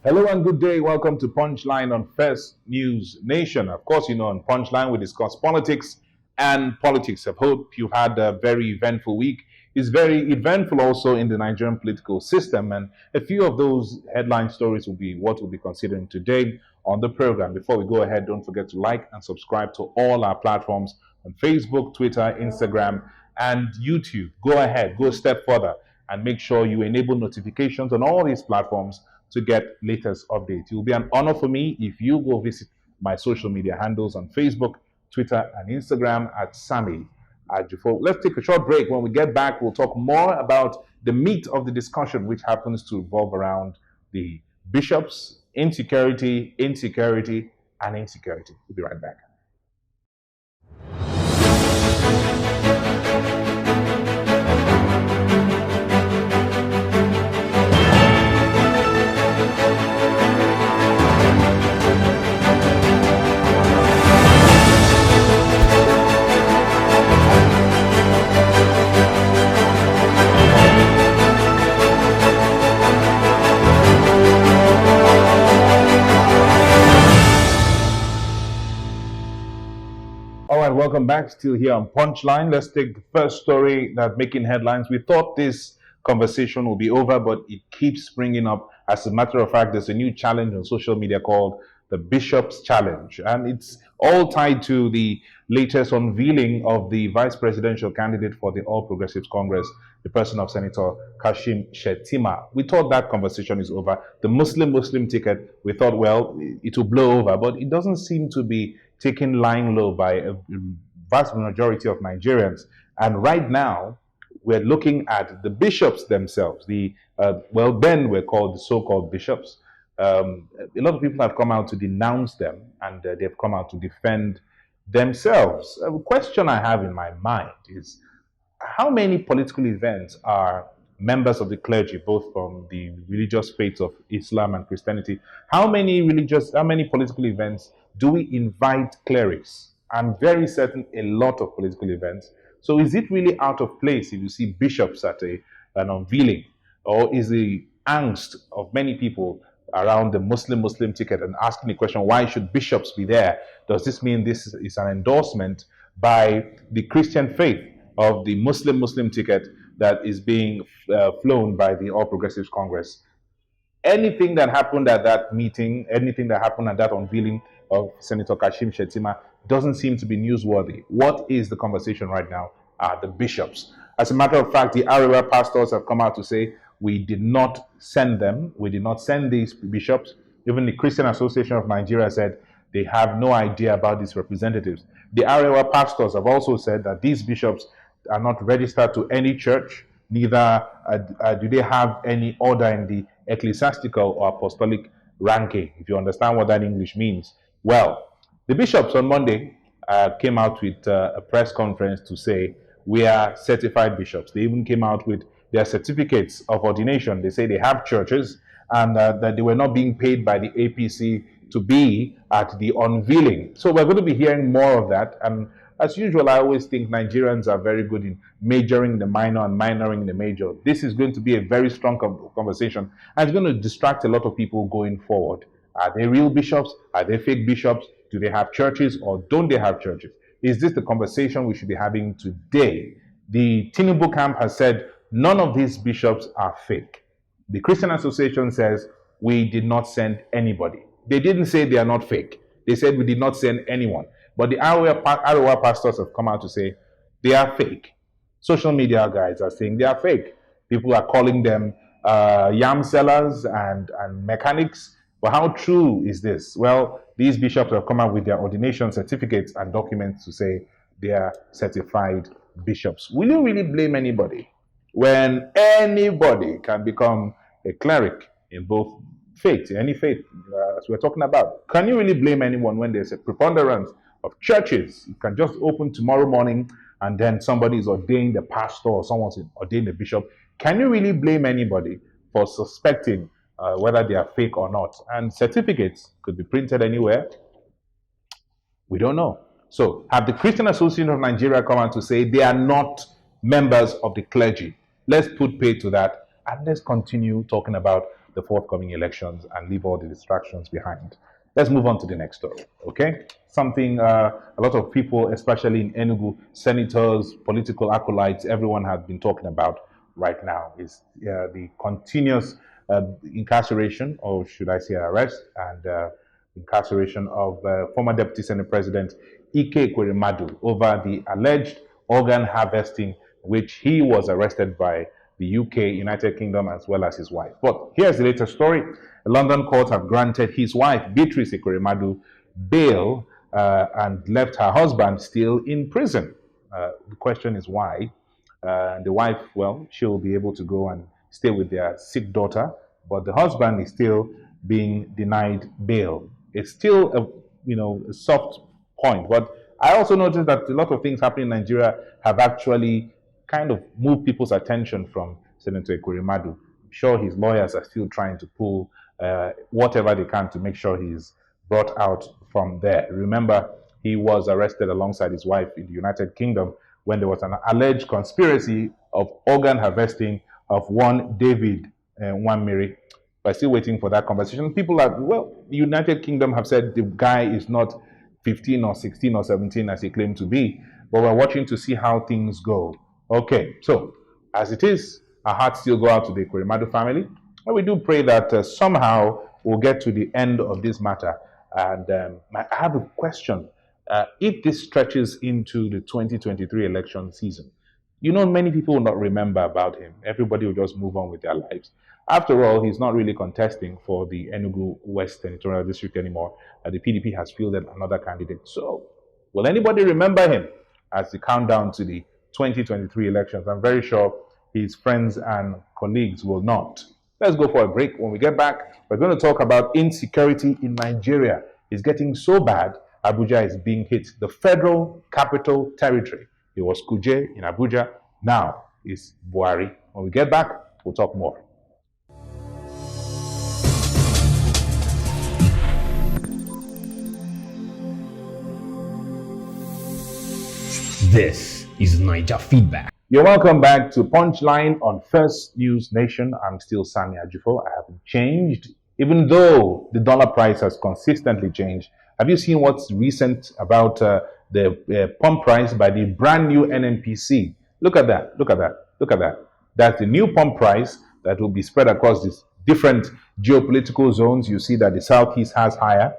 Hello and good day. Welcome to Punchline on First News Nation. Of course, on Punchline we discuss politics and politics. I hope you've had a very eventful week. It's very eventful also in the Nigerian political system, and a few of those headline stories will be what we'll be considering today on the program. Before we go ahead, don't forget to like and subscribe to all our platforms on Facebook, Twitter, Instagram, and YouTube. Go ahead, go a step further, and make sure you enable notifications on all these platforms to get latest updates. It will be an honor for me if you go visit my social media handles on Facebook, Twitter, and Instagram at Sammy Ajufo. Let's take a short break. When we get back, we'll talk more about the meat of the discussion, which happens to revolve around the bishops, insecurity, and insecurity. We'll be right back. All right, welcome back. Still here on Punchline. Let's take the first story that's making headlines. We thought this conversation will be over, but it keeps springing up. As a matter of fact, there's a new challenge on social media called the Bishops Challenge, and it's all tied to the latest unveiling of the vice presidential candidate for the All Progressives Congress, the person of Senator Kashim Shettima. We thought that conversation is over. The Muslim ticket, we thought, well, it will blow over, but it doesn't seem to be taken lying low by a vast majority of Nigerians. And right now, we're looking at the bishops themselves. Then we're called the so-called bishops. A lot of people have come out to denounce them, and they've come out to defend themselves. A question I have in my mind is, how many political events are members of the clergy, both from the religious faiths of Islam and Christianity? How many political events do we invite clerics? I'm very certain a lot of political events. So is it really out of place if you see bishops at an unveiling? Or is the angst of many people around the Muslim ticket and asking the question, why should bishops be there? Does this mean this is an endorsement by the Christian faith of the Muslim ticket that is being flown by the All Progressives Congress? Anything that happened at that meeting, anything that happened at that unveiling of Senator Kashim Shettima doesn't seem to be newsworthy. What is the conversation right now? The bishops. As a matter of fact, the Arewa pastors have come out to say, we did not send them. We did not send these bishops. Even the Christian Association of Nigeria said they have no idea about these representatives. The Arewa pastors have also said that these bishops are not registered to any church, neither do they have any order in the ecclesiastical or apostolic ranking, if you understand what that English means. Well, the bishops on Monday came out with a press conference to say, we are certified bishops. They even came out with their certificates of ordination. They say they have churches and that they were not being paid by the APC to be at the unveiling. So we're going to be hearing more of that. And as usual, I always think Nigerians are very good in majoring the minor and minoring the major. This is going to be a very strong conversation, and it's going to distract a lot of people going forward. Are they real bishops? Are they fake bishops? Do they have churches or don't they have churches? Is this the conversation we should be having today? The Tinubu camp has said none of these bishops are fake. The Christian Association says we did not send anybody. They didn't say they are not fake. They said we did not send anyone. But the Arewa pastors have come out to say they are fake. Social media guys are saying they are fake. People are calling them yam sellers and mechanics. But how true is this? Well, these bishops have come out with their ordination certificates and documents to say they are certified bishops. Will you really blame anybody when anybody can become a cleric in both faith, in any faith, as we're talking about? Can you really blame anyone when there's a preponderance of churches? You can just open tomorrow morning and then somebody is ordained a pastor or someone's ordained a bishop. Can you really blame anybody for suspecting whether they are fake or not? And certificates could be printed anywhere. We don't know. So have the Christian Association of Nigeria come out to say they are not members of the clergy? Let's put pay to that and let's continue talking about the forthcoming elections and leave all the distractions behind. Let's move on to the next story, okay? Something a lot of people, especially in Enugu, senators, political acolytes, everyone has been talking about right now is the continuous incarceration, or should I say arrest, and incarceration of former Deputy Senate President Ike Ekweremadu over the alleged organ harvesting, which he was arrested by the UK, United Kingdom, as well as his wife. But here's the latest story. A London court have granted his wife, Beatrice Ekweremadu, bail and left her husband still in prison. The question is why? The wife, well, she'll be able to go and stay with their sick daughter, but the husband is still being denied bail. It's still a soft point, but I also noticed that a lot of things happening in Nigeria have actually kind of moved people's attention from Senator Ekweremadu. I'm sure his lawyers are still trying to pull whatever they can to make sure he's brought out from there. Remember, he was arrested alongside his wife in the United Kingdom when there was an alleged conspiracy of organ harvesting of one David and one Mary. But still waiting for that conversation. People are, well, the United Kingdom have said the guy is not 15 or 16 or 17 as he claimed to be, but we're watching to see how things go. Okay, so as it is, our hearts still go out to the Ekweremadu family, and we do pray that somehow we'll get to the end of this matter. And I have a question. If this stretches into the 2023 election season, many people will not remember about him. Everybody will just move on with their lives. After all, he's not really contesting for the Enugu West Senatorial District anymore. The PDP has fielded another candidate. So, will anybody remember him as the countdown to the 2023 elections? I'm very sure his friends and colleagues will not. Let's go for a break. When we get back, we're going to talk about insecurity in Nigeria. It's getting so bad, Abuja is being hit. The Federal Capital Territory. It was Kuje in Abuja. Now it's Buhari. When we get back, we'll talk more. This is Niger Feedback. You're welcome back to Punchline on First News Nation. I'm still Sami Ajufo. I haven't changed, even though the dollar price has consistently changed. Have you seen what's recent about the pump price by the brand new NNPC? Look at that. Look at that. Look at that. That's the new pump price that will be spread across these different geopolitical zones. You see that the Southeast has higher.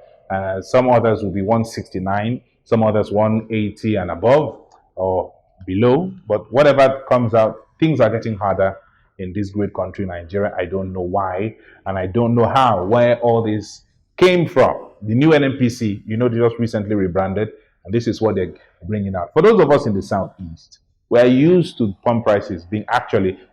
Some others will be 169, some others 180 and above or below. But whatever comes out, things are getting harder in this great country, Nigeria. I don't know why, and I don't know how, where all this came from. The new NNPC, they just recently rebranded, and this is what they're bringing out. For those of us in the Southeast, we're used to pump prices being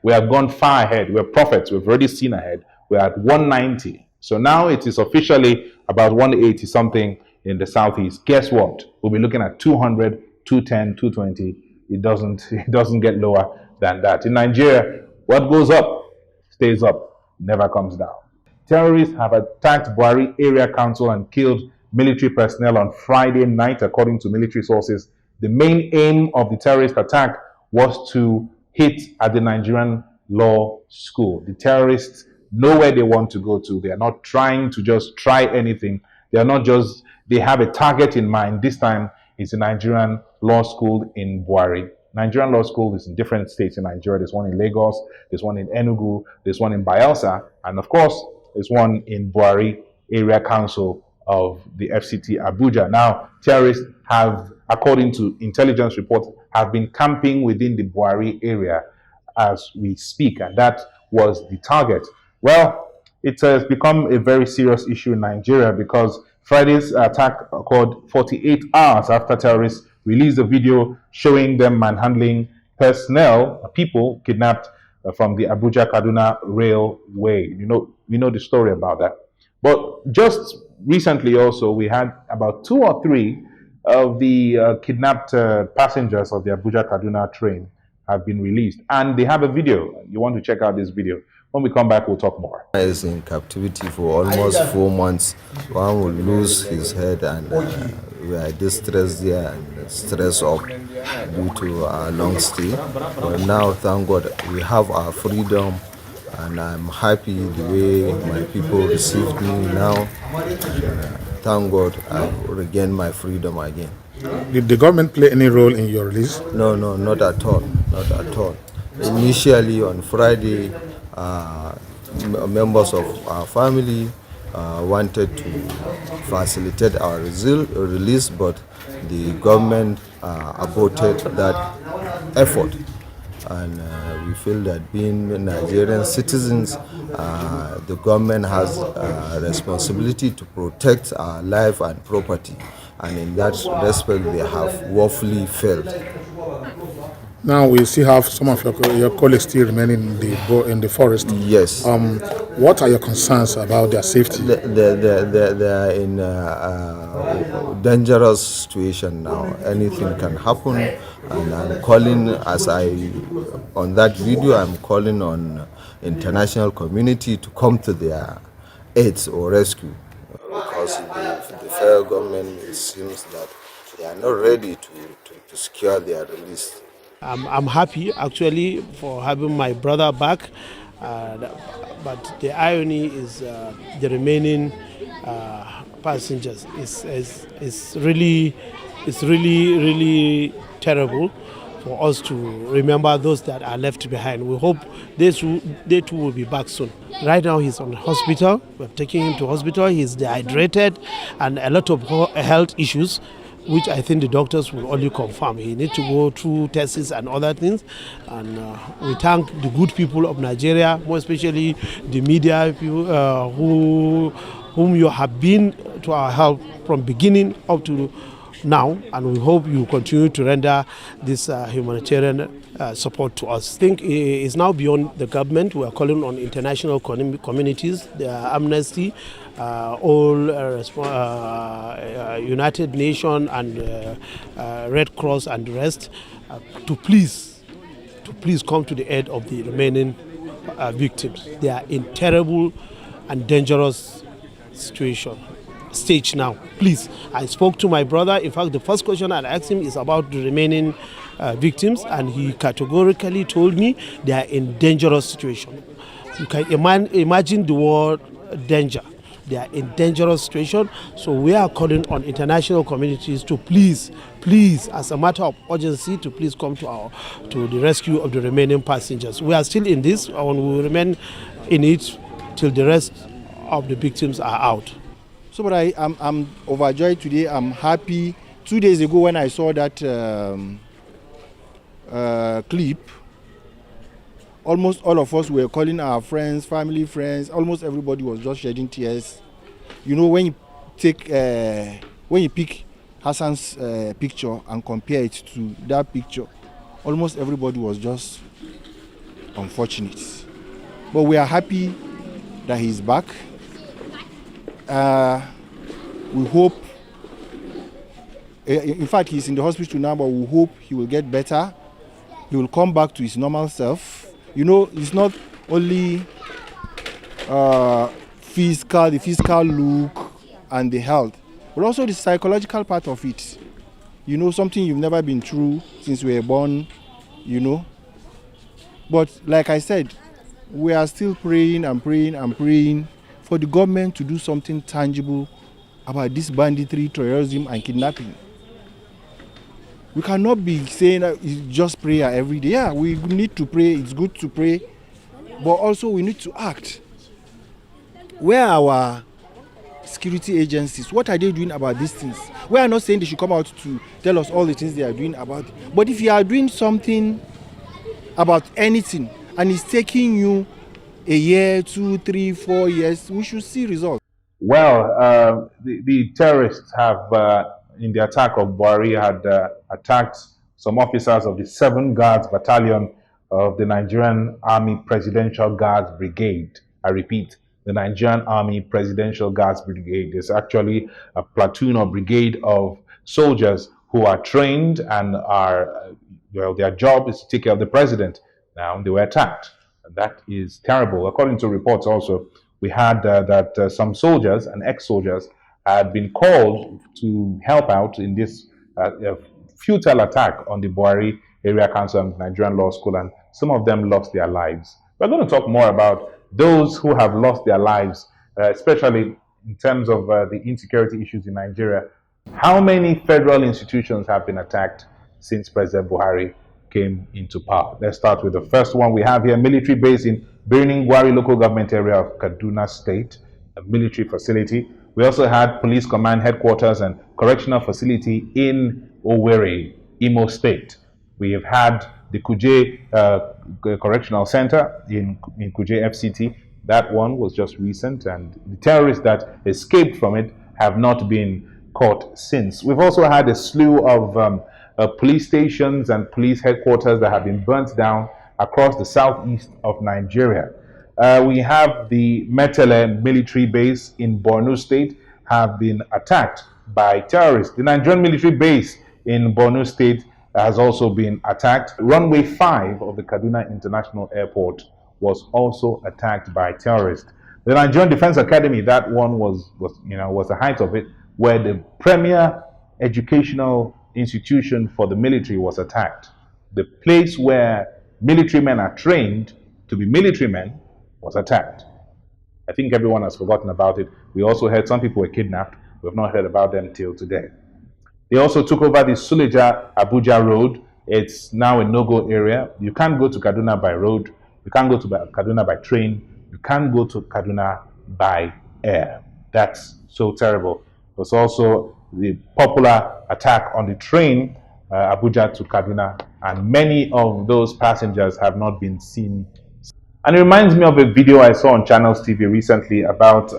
we have gone far ahead. We're prophets. We've already seen ahead. We're at 190. So now it is officially about 180 something in the Southeast. Guess what? We'll be looking at 200, 210, 220. It doesn't get lower than that. In Nigeria, what goes up stays up, never comes down. Terrorists have attacked Buhari Area Council and killed military personnel on Friday night, according to military sources. The main aim of the terrorist attack was to hit at the Nigerian Law School. The terrorists know where they want to go to. They are not trying to just try anything. They have a target in mind. This time it's the Nigerian Law School in Buhari. Nigerian Law School is in different states in Nigeria. There's one in Lagos, there's one in Enugu, there's one in Bayelsa, and of course, there's one in Buhari Area Council of the FCT Abuja. Now, terrorists have, according to intelligence reports, have been camping within the Buhari area as we speak, and that was the target. Well, it has become a very serious issue in Nigeria because Friday's attack occurred 48 hours after terrorists released a video showing them manhandling personnel, people kidnapped from the Abuja-Kaduna Railway. We know the story about that. But just recently also, we had about 2 or 3 of the kidnapped passengers of the Abuja-Kaduna train have been released. And they have a video. You want to check out this video. When we come back, we'll talk more. Is in captivity for almost 4 months. One will lose his head, and we are distressed there and stressed up due to our long stay. But now, thank God, we have our freedom and I'm happy the way my people received me now. Thank God I've regained my freedom again. Did the government play any role in your release? No, no, not at all, not at all. Initially on Friday, members of our family wanted to facilitate our release, but the government aborted that effort. And we feel that being Nigerian citizens, the government has a responsibility to protect our life and property, and in that respect they have woefully failed. Now we still have some of your colleagues still remaining in the forest. Yes. What are your concerns about their safety? They are in a dangerous situation now. Anything can happen, and I'm calling, on that video, I'm calling on international community to come to their aid or rescue, because the federal government, it seems that they are not ready to secure their release. I'm happy actually for having my brother back, but the irony is the remaining passengers is really terrible for us to remember those that are left behind. We hope they too will be back soon. Right now he's on hospital. We're taking him to hospital. He's dehydrated and a lot of health issues, which I think the doctors will only confirm. He needs to go through tests and other things. And we thank the good people of Nigeria, more especially the media people whom you have been to our help from beginning up to now. And we hope you continue to render this humanitarian support to us. I think it's now beyond the government. We are calling on international communities, the Amnesty, all United Nations and Red Cross and the rest to please come to the aid of the remaining victims. They are in terrible and dangerous stage now. Please, I spoke to my brother. In fact, the first question I asked him is about the remaining victims, and he categorically told me they are in dangerous situation. You can imagine the word danger. They are in dangerous situation. So we are calling on international communities to please, as a matter of urgency, to please come to the rescue of the remaining passengers. We are still in this, and we will remain in it till the rest of the victims are out. So, but I'm overjoyed today. I'm happy. 2 days ago, when I saw that clip, almost all of us were calling our friends, family, friends. Almost everybody was just shedding tears. You know, when you pick Hassan's picture and compare it to that picture, almost everybody was just unfortunate. But we are happy that he's back. We hope, in fact, he's in the hospital now, but we hope he will get better. He will come back to his normal self. You know, it's not only the physical look and the health, but also the psychological part of it. You know, something you've never been through since we were born, you know. But like I said, we are still praying and praying and praying for the government to do something tangible about this banditry, terrorism, and kidnapping. We cannot be saying that it's just prayer every day. Yeah, we need to pray. It's good to pray. But also we need to act. Where are our security agencies? What are they doing about these things? We are not saying they should come out to tell us all the things they are doing about it. But if you are doing something about anything and it's taking you a year, 2, 3, 4 years, we should see results. Well, the terrorists have, in the attack of Buhari, had attacked some officers of the 7th Guards Battalion of the Nigerian Army Presidential Guards Brigade. I repeat, the Nigerian Army Presidential Guards Brigade is actually a platoon or brigade of soldiers who are trained and are, their job is to take care of the president. Now, they were attacked. That is terrible. According to reports also, we had that some soldiers and ex-soldiers had been called to help out in this futile attack on the Buhari Area Council and Nigerian Law School, and some of them lost their lives. We're going to talk more about those who have lost their lives, especially in terms of the insecurity issues in Nigeria. How many federal institutions have been attacked since President Buhari came into power? Let's start with the first one we have here, military base in Birnin Gwari local government area of Kaduna State, a military facility. We also had police command headquarters and correctional facility in Owerri, Imo State. We have had the Kuje Correctional Center in Kuje FCT. That one was just recent, and the terrorists that escaped from it have not been caught since. We've also had a slew of police stations and police headquarters that have been burnt down across the southeast of Nigeria. We have the Metele military base in Borno State have been attacked by terrorists. The Nigerian military base in Borno State has also been attacked. Runway 5 of the Kaduna International Airport was also attacked by terrorists. The Nigerian Defense Academy, that one was the height of it, where the premier educational institution for the military was attacked. The place where military men are trained to be military men was attacked. I think everyone has forgotten about it. We also heard some people were kidnapped. We have not heard about them till today. They also took over the Suleja Abuja road. It's now a no-go area. You can't go to Kaduna by road. You can't go to Kaduna by train. You can't go to Kaduna by air. That's so terrible. There's also the popular attack on the train, Abuja to Kaduna, and many of those passengers have not been seen. And it reminds me of a video I saw on Channels TV recently about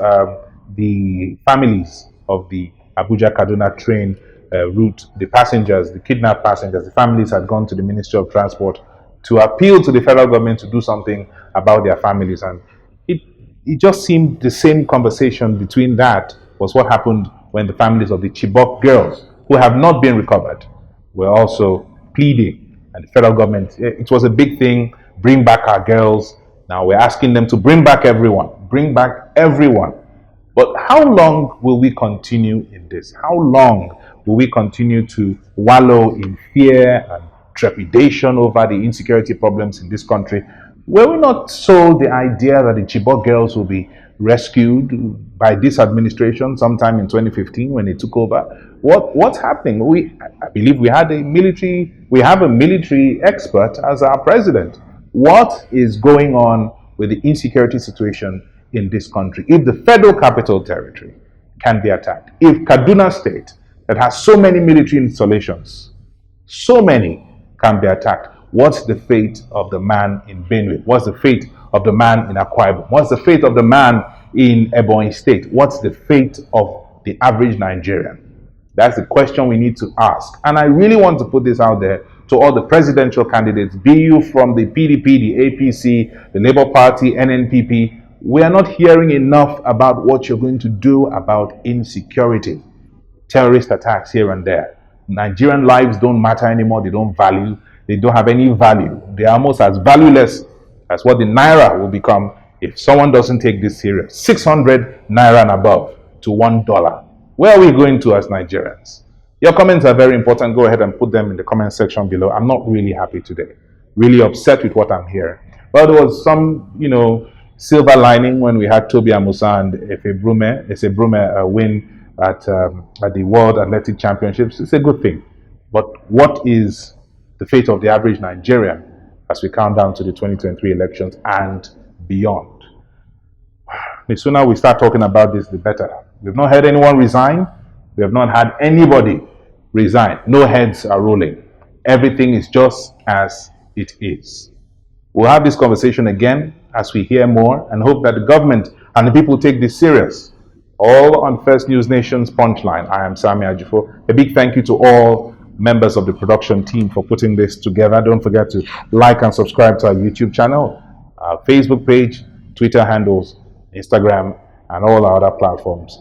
the families of the Abuja-Kaduna train route. The passengers, the kidnapped passengers, the families had gone to the Ministry of Transport to appeal to the federal government to do something about their families. And it just seemed the same conversation between that was what happened when the families of the Chibok girls, who have not been recovered, were also pleading. And the federal government, it was a big thing, bring back our girls. Now we're asking them to bring back everyone. Bring back everyone. But how long will we continue in this? How long will we continue to wallow in fear and trepidation over the insecurity problems in this country? Were we not sold the idea that the Chibok girls will be rescued by this administration sometime in 2015 when they took over? What's happening? I believe we have a military expert as our president. What is going on with the insecurity situation in this country? If the Federal Capital Territory can be attacked, if Kaduna State, that has so many military installations, so many, can be attacked, what's the fate of the man in Benue? What's the fate of the man in Akwa Ibom? What's the fate of the man in Ebonyi State? What's the fate of the average Nigerian? That's the question we need to ask. And I really want to put this out there to all the presidential candidates, be you from the PDP, the APC, the Labour Party, NNPP. We are not hearing enough about what you're going to do about insecurity, terrorist attacks here and there. Nigerian lives don't matter anymore. They don't have any value. They are almost as valueless as what the Naira will become if someone doesn't take this serious. 600 Naira and above to $1. Where are we going to as Nigerians? Your comments are very important. Go ahead and put them in the comment section below. I'm not really happy today. Really upset with what I'm hearing. Well, there was some, silver lining when we had Toby Amusa and Efe Brume win at the World Athletic Championships. It's a good thing. But what is the fate of the average Nigerian as we count down to the 2023 elections and beyond? The sooner we start talking about this, the better. We've not heard anyone resign. We have not had anybody resign. No heads are rolling. Everything is just as it is. We'll have this conversation again as we hear more and hope that the government and the people take this serious. All on First News Nation's Punchline. I am Sami Ajifo. A big thank you to all members of the production team for putting this together. Don't forget to like and subscribe to our YouTube channel, our Facebook page, Twitter handles, Instagram, and all our other platforms.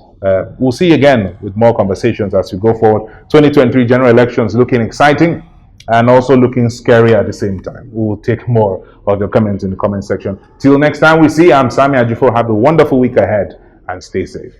We'll see you again with more conversations as we go forward. 2023 general elections looking exciting and also looking scary at the same time. We'll take more of your comments in the comment section. Till next time we see, I'm Sami Ajifo. Have a wonderful week ahead and stay safe.